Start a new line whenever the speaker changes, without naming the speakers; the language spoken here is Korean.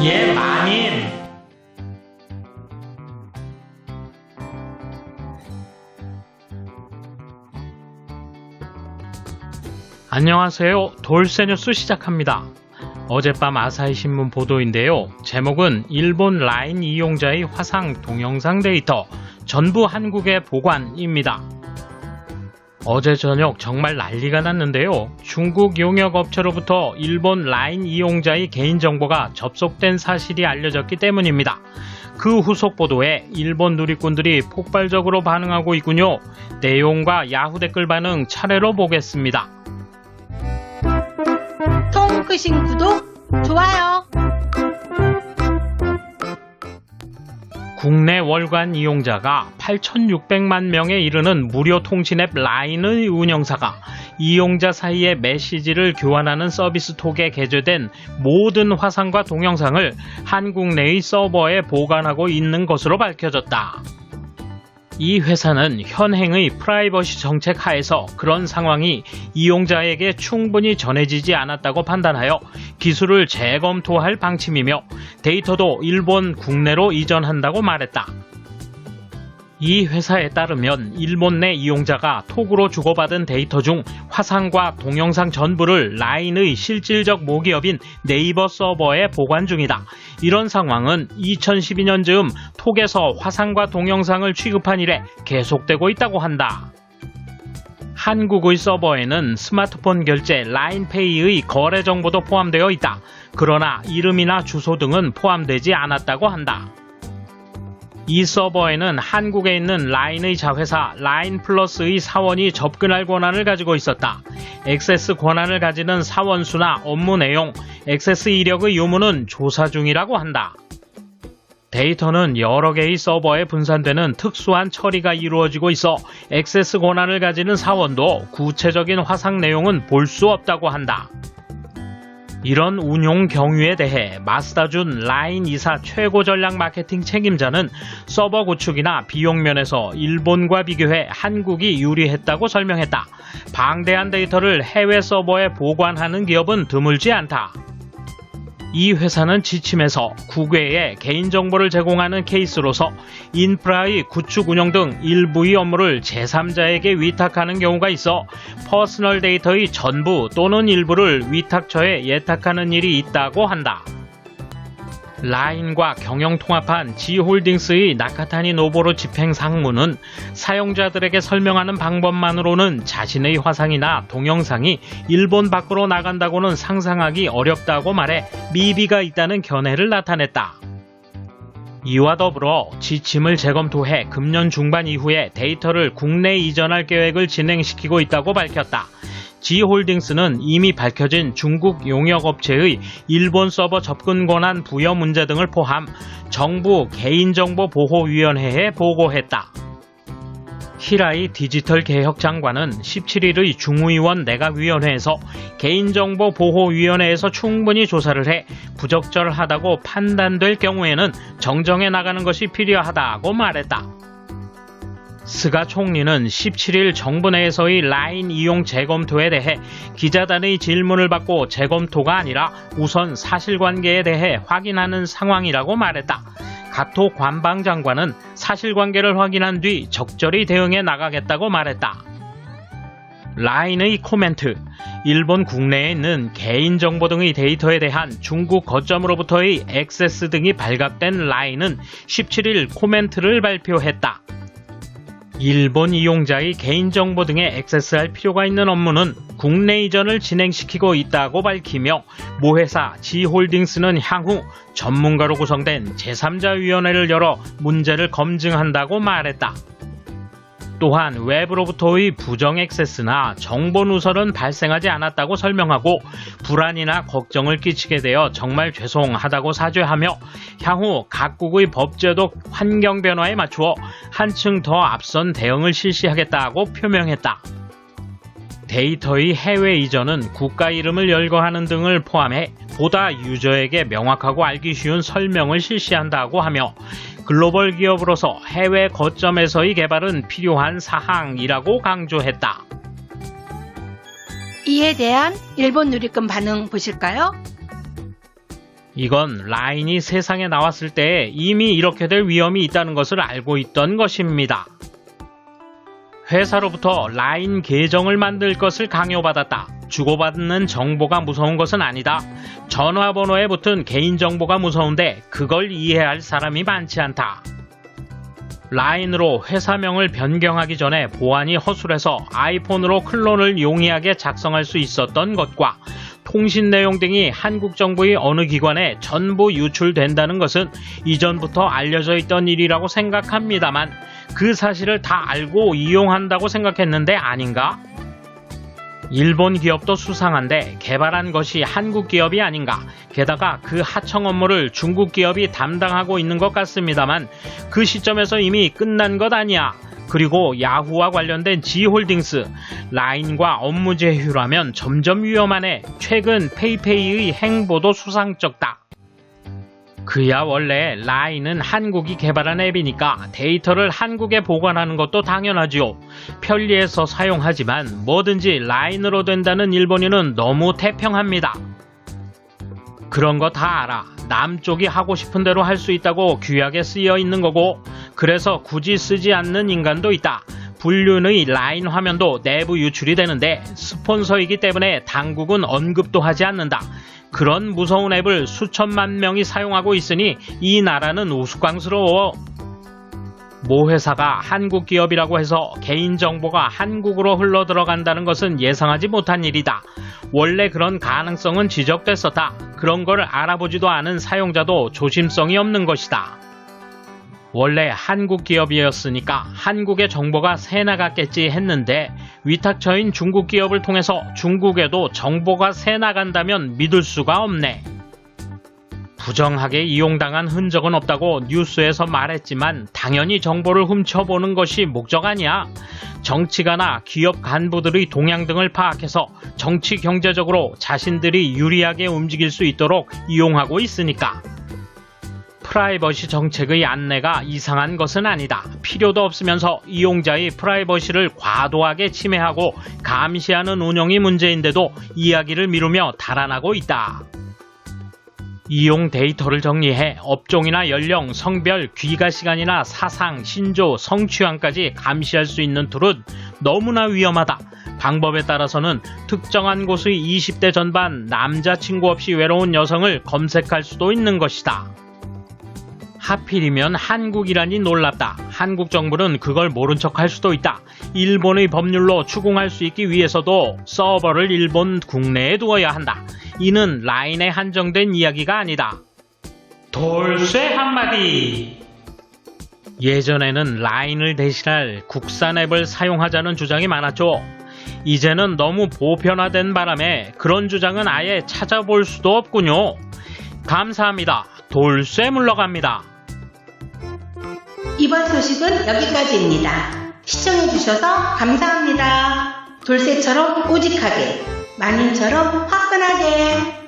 예, 마님. 안녕하세요. 돌쇠뉴스 시작합니다. 어젯밤 아사히신문 보도인데요. 제목은 일본 라인 이용자의 화상 동영상 데이터 전부 한국에 보관입니다. 어제 저녁 정말 난리가 났는데요. 중국 용역업체로부터 일본 라인 이용자의 개인정보가 접속된 사실이 알려졌기 때문입니다. 그 후속 보도에 일본 누리꾼들이 폭발적으로 반응하고 있군요. 내용과 야후 댓글 반응 차례로 보겠습니다.
통 끄신 구독, 좋아요.
국내 월간 이용자가 8,600만 명에 이르는 무료 통신 앱 라인의 운영사가 이용자 사이에 메시지를 교환하는 서비스 톡에 게재된 모든 화상과 동영상을 한국 내의 서버에 보관하고 있는 것으로 밝혀졌다. 이 회사는 현행의 프라이버시 정책 하에서 그런 상황이 이용자에게 충분히 전해지지 않았다고 판단하여 기술을 재검토할 방침이며 데이터도 일본 국내로 이전한다고 말했다. 이 회사에 따르면 일본 내 이용자가 톡으로 주고받은 데이터 중 화상과 동영상 전부를 라인의 실질적 모기업인 네이버 서버에 보관 중이다. 이런 상황은 2012년 즈음 톡에서 화상과 동영상을 취급한 이래 계속되고 있다고 한다. 한국의 서버에는 스마트폰 결제 라인페이의 거래 정보도 포함되어 있다. 그러나 이름이나 주소 등은 포함되지 않았다고 한다. 이 서버에는 한국에 있는 라인의 자회사 라인플러스의 사원이 접근할 권한을 가지고 있었다. 액세스 권한을 가지는 사원 수나 업무 내용, 액세스 이력의 유무는 조사 중이라고 한다. 데이터는 여러 개의 서버에 분산되는 특수한 처리가 이루어지고 있어 액세스 권한을 가지는 사원도 구체적인 화상 내용은 볼 수 없다고 한다. 이런 운용 경위에 대해 마스다준 라인 이사 최고 전략 마케팅 책임자는 서버 구축이나 비용 면에서 일본과 비교해 한국이 유리했다고 설명했다. 방대한 데이터를 해외 서버에 보관하는 기업은 드물지 않다. 이 회사는 지침에서 국외에 개인정보를 제공하는 케이스로서 인프라의 구축 운영 등 일부의 업무를 제3자에게 위탁하는 경우가 있어 퍼스널 데이터의 전부 또는 일부를 위탁처에 예탁하는 일이 있다고 한다. 라인과 경영통합한 G홀딩스의 나카타니 노보로 집행 상무는 사용자들에게 설명하는 방법만으로는 자신의 화상이나 동영상이 일본 밖으로 나간다고는 상상하기 어렵다고 말해 미비가 있다는 견해를 나타냈다. 이와 더불어 지침을 재검토해 금년 중반 이후에 데이터를 국내 이전할 계획을 진행시키고 있다고 밝혔다. G홀딩스는 이미 밝혀진 중국 용역업체의 일본 서버 접근 권한 부여 문제 등을 포함 정부 개인정보보호위원회에 보고했다. 히라이 디지털 개혁 장관은 17일의 중의원 내각위원회에서 개인정보보호위원회에서 충분히 조사를 해 부적절하다고 판단될 경우에는 정정해 나가는 것이 필요하다고 말했다. 스가 총리는 17일 정부 내에서의 라인 이용 재검토에 대해 기자단의 질문을 받고 재검토가 아니라 우선 사실관계에 대해 확인하는 상황이라고 말했다. 가토 관방장관은 사실관계를 확인한 뒤 적절히 대응해 나가겠다고 말했다. 라인의 코멘트. 일본 국내에 있는 개인정보 등의 데이터에 대한 중국 거점으로부터의 액세스 등이 발각된 라인은 17일 코멘트를 발표했다. 일본 이용자의 개인정보 등에 액세스할 필요가 있는 업무는 국내 이전을 진행시키고 있다고 밝히며 모 회사 G홀딩스는 향후 전문가로 구성된 제3자위원회를 열어 문제를 검증한다고 말했다. 또한 외부로부터의 부정 액세스나 정보 누설은 발생하지 않았다고 설명하고 불안이나 걱정을 끼치게 되어 정말 죄송하다고 사죄하며 향후 각국의 법제도 환경 변화에 맞추어 한층 더 앞선 대응을 실시하겠다고 표명했다. 데이터의 해외 이전은 국가 이름을 열거하는 등을 포함해 보다 유저에게 명확하고 알기 쉬운 설명을 실시한다고 하며 글로벌 기업으로서 해외 거점에서의 개발은 필요한 사항이라고 강조했다.
이에 대한 일본 누리꾼 반응 보실까요?
이건 라인이 세상에 나왔을 때 이미 이렇게 될 위험이 있다는 것을 알고 있던 것입니다. 회사로부터 라인 계정을 만들 것을 강요받았다. 주고받는 정보가 무서운 것은 아니다. 전화번호에 붙은 개인정보가 무서운데 그걸 이해할 사람이 많지 않다. 라인으로 회사명을 변경하기 전에 보안이 허술해서 아이폰으로 클론을 용이하게 작성할 수 있었던 것과 통신 내용 등이 한국 정부의 어느 기관에 전부 유출된다는 것은 이전부터 알려져 있던 일이라고 생각합니다만 그 사실을 다 알고 이용한다고 생각했는데 아닌가? 일본 기업도 수상한데 개발한 것이 한국 기업이 아닌가? 게다가 그 하청 업무를 중국 기업이 담당하고 있는 것 같습니다만 그 시점에서 이미 끝난 것 아니야? 그리고 야후와 관련된 G홀딩스, 라인과 업무 제휴라면 점점 위험하네. 최근 페이페이의 행보도 수상쩍다. 그야 원래 라인은 한국이 개발한 앱이니까 데이터를 한국에 보관하는 것도 당연하지요. 편리해서 사용하지만 뭐든지 라인으로 된다는 일본인은 너무 태평합니다. 그런 거 다 알아. 남쪽이 하고 싶은 대로 할 수 있다고 규약에 쓰여 있는 거고 그래서 굳이 쓰지 않는 인간도 있다. 불륜의 라인 화면도 내부 유출이 되는데 스폰서이기 때문에 당국은 언급도 하지 않는다. 그런 무서운 앱을 수천만 명이 사용하고 있으니 이 나라는 우스꽝스러워. 모 회사가 한국 기업이라고 해서 개인정보가 한국으로 흘러들어간다는 것은 예상하지 못한 일이다. 원래 그런 가능성은 지적됐었다. 그런 걸 알아보지도 않은 사용자도 조심성이 없는 것이다. 원래 한국 기업이었으니까 한국의 정보가 새나갔겠지 했는데 위탁처인 중국 기업을 통해서 중국에도 정보가 새나간다면 믿을 수가 없네. 부정하게 이용당한 흔적은 없다고 뉴스에서 말했지만 당연히 정보를 훔쳐보는 것이 목적 아니야. 정치가나 기업 간부들의 동향 등을 파악해서 정치 경제적으로 자신들이 유리하게 움직일 수 있도록 이용하고 있으니까. 프라이버시 정책의 안내가 이상한 것은 아니다. 필요도 없으면서 이용자의 프라이버시를 과도하게 침해하고 감시하는 운영이 문제인데도 이야기를 미루며 달아나고 있다. 이용 데이터를 정리해 업종이나 연령, 성별, 귀가 시간이나 사상, 신조, 성취향까지 감시할 수 있는 툴은 너무나 위험하다. 방법에 따라서는 특정한 곳의 20대 전반 남자친구 없이 외로운 여성을 검색할 수도 있는 것이다. 하필이면 한국이라니 놀랍다. 한국 정부는 그걸 모른 척할 수도 있다. 일본의 법률로 추궁할 수 있기 위해서도 서버를 일본 국내에 두어야 한다. 이는 라인에 한정된 이야기가 아니다. 돌쇠 한마디. 예전에는 라인을 대신할 국산 앱을 사용하자는 주장이 많았죠. 이제는 너무 보편화된 바람에 그런 주장은 아예 찾아볼 수도 없군요. 감사합니다. 돌쇠 물러갑니다.
이번 소식은 여기까지입니다. 시청해주셔서 감사합니다. 돌쇠처럼 오직하게, 마님처럼 화끈하게.